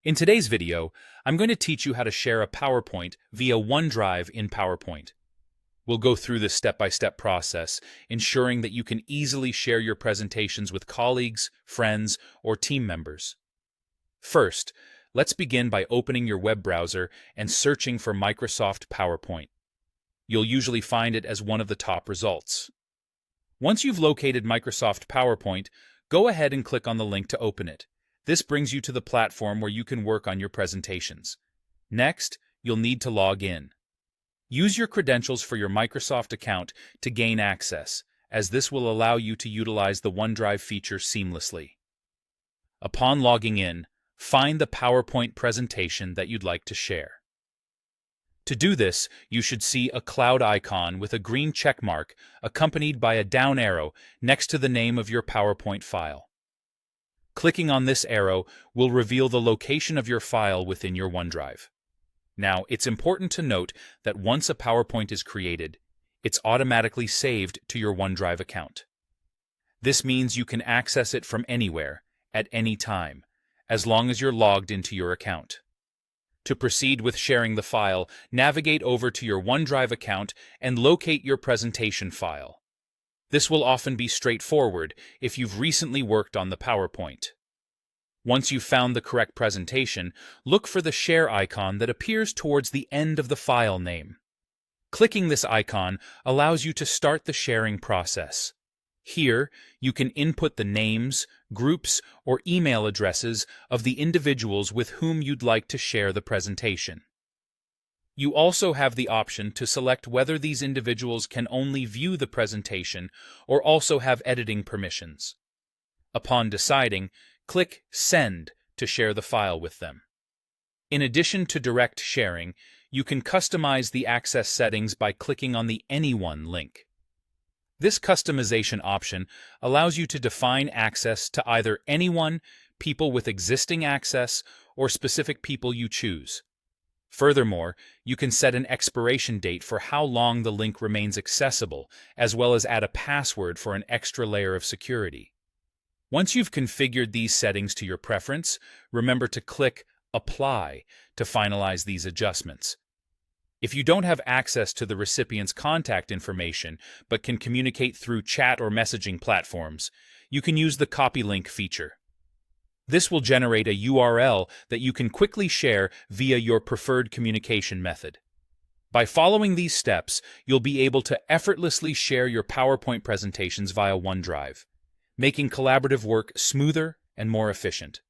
In today's video, I'm going to teach you how to share a PowerPoint via OneDrive in PowerPoint. We'll go through this step-by-step process, ensuring that you can easily share your presentations with colleagues, friends, or team members. First, let's begin by opening your web browser and searching for Microsoft PowerPoint. You'll usually find it as one of the top results. Once you've located Microsoft PowerPoint, go ahead and click on the link to open it. This brings you to the platform where you can work on your presentations. Next, you'll need to log in. Use your credentials for your Microsoft account to gain access, as this will allow you to utilize the OneDrive feature seamlessly. Upon logging in, find the PowerPoint presentation that you'd like to share. To do this, you should see a cloud icon with a green check mark accompanied by a down arrow next to the name of your PowerPoint file. Clicking on this arrow will reveal the location of your file within your OneDrive. Now, it's important to note that once a PowerPoint is created, it's automatically saved to your OneDrive account. This means you can access it from anywhere, at any time, as long as you're logged into your account. To proceed with sharing the file, navigate over to your OneDrive account and locate your presentation file. This will often be straightforward if you've recently worked on the PowerPoint. Once you've found the correct presentation, look for the share icon that appears towards the end of the file name. Clicking this icon allows you to start the sharing process. Here, you can input the names, groups, or email addresses of the individuals with whom you'd like to share the presentation. You also have the option to select whether these individuals can only view the presentation or also have editing permissions. Upon deciding, click Send to share the file with them. In addition to direct sharing, you can customize the access settings by clicking on the Anyone link. This customization option allows you to define access to either anyone, people with existing access, or specific people you choose. Furthermore, you can set an expiration date for how long the link remains accessible, as well as add a password for an extra layer of security. Once you've configured these settings to your preference, remember to click Apply to finalize these adjustments. If you don't have access to the recipient's contact information but can communicate through chat or messaging platforms, you can use the Copy Link feature. This will generate a URL that you can quickly share via your preferred communication method. By following these steps, you'll be able to effortlessly share your PowerPoint presentations via OneDrive, making collaborative work smoother and more efficient.